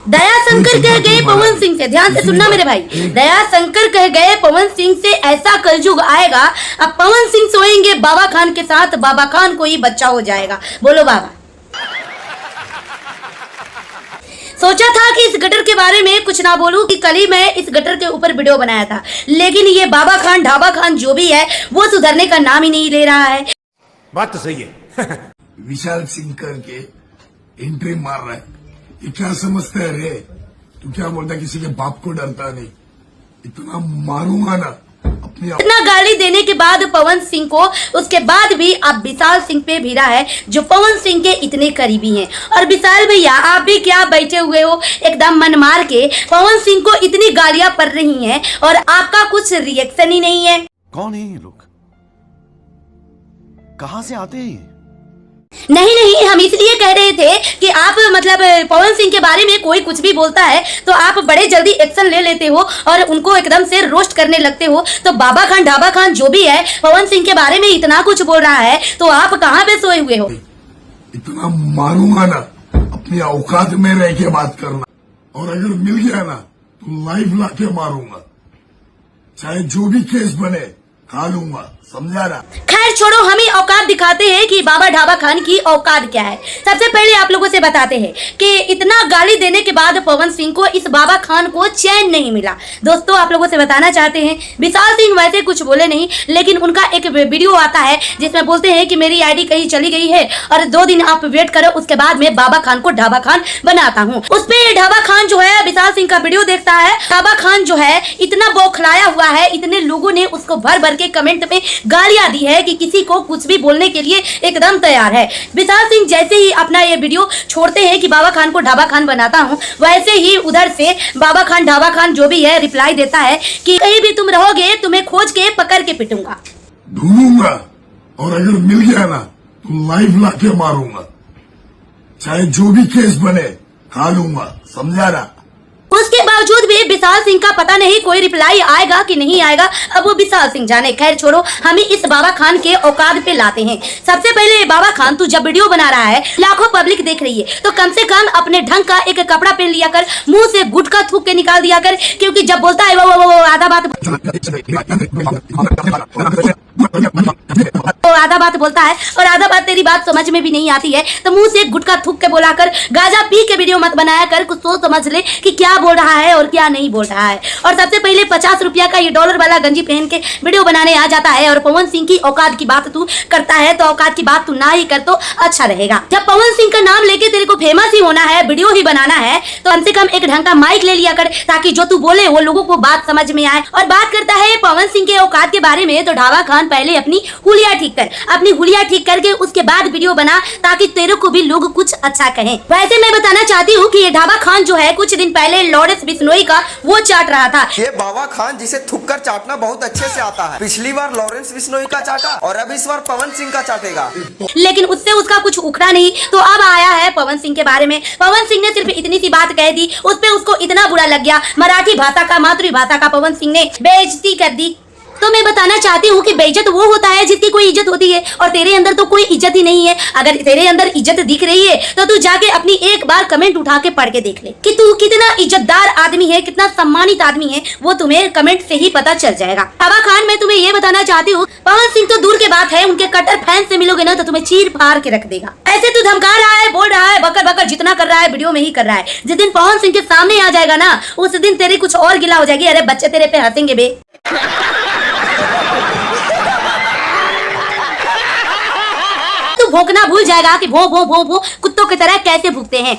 दया शंकर कह गए पवन सिंह से, ध्यान से सुनना मेरे भाई, दया शंकर कह गए पवन सिंह से ऐसा कलयुग आएगा, अब पवन सिंह सोएंगे बाबा खान के साथ, बाबा खान को ही बच्चा हो जाएगा। बोलो बाबा। सोचा था कि इस गटर के बारे में कुछ ना बोलूं कि कल ही मैं इस गटर के ऊपर वीडियो बनाया था, लेकिन ये बाबा खान ढाबा खान जो भी है वो सुधरने का नाम ही नहीं ले रहा है। बात तो सही है। विशाल सिंह करके एंट्री मार रहा है, ये क्या समझता है रे? तू क्या बोलता है, किसी के बाप को डरता नहीं? इतना मारूंगा ना अपनी। इतना गाली देने के बाद पवन सिंह को, उसके बाद भी अब विशाल सिंह पे भिड़ा है जो पवन सिंह के इतने करीबी हैं। और विशाल भैया आप भी क्या बैठे हुए हो एकदम मन मार के, पवन सिंह को इतनी गालियां पड़ रही हैं और आपका कुछ रिएक्शन ही नहीं है। कौन है ये लोग, कहां से आते हैं? नहीं, हम इसलिए कह रहे थे कि आप मतलब पवन सिंह के बारे में कोई कुछ भी बोलता है तो आप बड़े जल्दी एक्शन ले लेते हो और उनको एकदम से रोस्ट करने लगते हो। तो बाबा खान ढाबा खान जो भी है पवन सिंह के बारे में इतना कुछ बोल रहा है तो आप कहाँ पे सोए हुए हो? इतना मारूंगा ना, अपनी औकात में रह के बात करना, और अगर मिल गया ना तो लाइव ला के मारूंगा, चाहे जो भी केस बने खा लूंगा, समझा ना? खैर छोड़ो, हम ही औकात दिखाते हैं कि बाबा ढाबा खान की औकात क्या है। सबसे पहले आप लोगों से बताते हैं कि इतना गाली देने के बाद पवन सिंह को, इस बाबा खान को चैन नहीं मिला। दोस्तों आप लोगों से बताना चाहते हैं, विशाल सिंह वैसे कुछ बोले नहीं, लेकिन उनका एक वीडियो आता है जिसमें बोलते हैं कि मेरी आईडी कहीं चली गई है और 2 दिन आप वेट करो, उसके बाद मैं बाबा खान को ढाबा खान बनाता हूँ। उस पे ढाबा खान जो है विशाल सिंह का वीडियो देखता है, ढाबा खान जो है इतना बौखलाया हुआ है, इतने लोगों ने उसको भर भर के कमेंट में गालियां दी है कि किसी को कुछ भी बोलने के लिए एकदम तैयार है। विशाल सिंह जैसे ही अपना ये वीडियो छोड़ते हैं कि बाबा खान को ढाबा खान बनाता हूं, वैसे ही उधर से बाबा खान ढाबा खान जो भी है रिप्लाई देता है कि कहीं भी तुम रहोगे तुम्हें खोज के पकड़ के पिटूंगा, ढूंढूंगा, और अगर मिल गया ना तो लाइव ला के मारूंगा, चाहे जो भी केस बने खा लूंगा, समझा ना? उसके बावजूद भी विशाल सिंह का पता नहीं कोई रिप्लाई आएगा कि नहीं आएगा, अब वो विशाल सिंह जाने। खैर छोड़ो, हम ही इस बाबा खान के औकात पे लाते हैं। सबसे पहले बाबा खान तू जब वीडियो बना रहा है, लाखों पब्लिक देख रही है, तो कम से कम अपने ढंग का एक कपड़ा पहन लिया कर, मुंह से गुटखा थूक के निकाल दिया कर, क्योंकि जब बोलता है वो आधा बात बोलता है और आधा बात तेरी बात समझ में भी नहीं आती है, तो मुंह से गुटखा थूक के बोला कर, गाजा पी के वीडियो मत बनाया कर, कुछ सोच समझ ले कि क्या बोल रहा है और क्या नहीं बोल रहा है। और सबसे पहले 50 रुपया का ये डॉलर वाला गंजी पहन के वीडियो बनाने आ जाता है और पवन सिंह की औकात की बात तू करता है, तो औकात की बात तू ना ही कर तो अच्छा रहेगा। जब पवन सिंह का नाम लेके तेरे को फेमस ही होना है, वीडियो ही बनाना है, तो कम से कम एक ढंग का माइक ले लिया कर, ताकि जो तू बोले वो लोगों को बात समझ में आए। और बात करता है पवन सिंह के औकात के बारे में, तो ढाबा खान पहले अपनी हुलिया ठीक कर, अपनी हुलिया ठीक करके उसके बाद वीडियो बना, ताकि तेरे को भी लोग कुछ अच्छा कहें। वैसे मैं बताना चाहती हूँ कि ये ढाबा खान जो है कुछ दिन पहले लॉरेंस बिश्नोई का वो चाट रहा था। ये बाबा खान जिसे थुक्कर चाटना बहुत अच्छे से आता है, पिछली बार लॉरेंस बिश्नोई का चाटा और अब इस बार पवन सिंह का चाटेगा, लेकिन उससे उसका कुछ उखड़ा नहीं, तो अब आया है पवन सिंह के बारे में। पवन सिंह ने सिर्फ इतनी सी बात कह दी, उस पे उसको इतना बुरा लग गया, मराठी भाषा का, मातृभाषा का पवन सिंह ने बेइज्जती कर दी। तो मैं बताना चाहती हूँ कि बेइज्जत वो होता है जिसकी कोई इज्जत होती है, और तेरे अंदर तो कोई इज्जत ही नहीं है। अगर तेरे अंदर इज्जत दिख रही है तो तू जाके अपनी एक बार कमेंट उठा के पढ़ के देख ले कि तू कितना इज्जतदार आदमी है, कितना सम्मानित आदमी है, वो तुम्हें कमेंट से ही पता चल जाएगा। बाबा खान मैं तुम्हें ये बताना चाहती हूँ, पवन सिंह तो दूर के बात है, उनके कट्टर फैन से मिलोगे ना तो तुम्हें चीर फाड़ के रख देगा। ऐसे तू धमका रहा है, बोल रहा है, बकर बकर जितना कर रहा है वीडियो में ही कर रहा है। जिस दिन पवन सिंह के सामने आ जाएगा ना, उस दिन तेरी कुछ और गिला हो जाएगी। अरे बच्चे तेरे पे हंसेंगे बे। भौंकना भूल जाएगा कि भों भों भों भों कुत्तों की तरह कैसे भूखते हैं।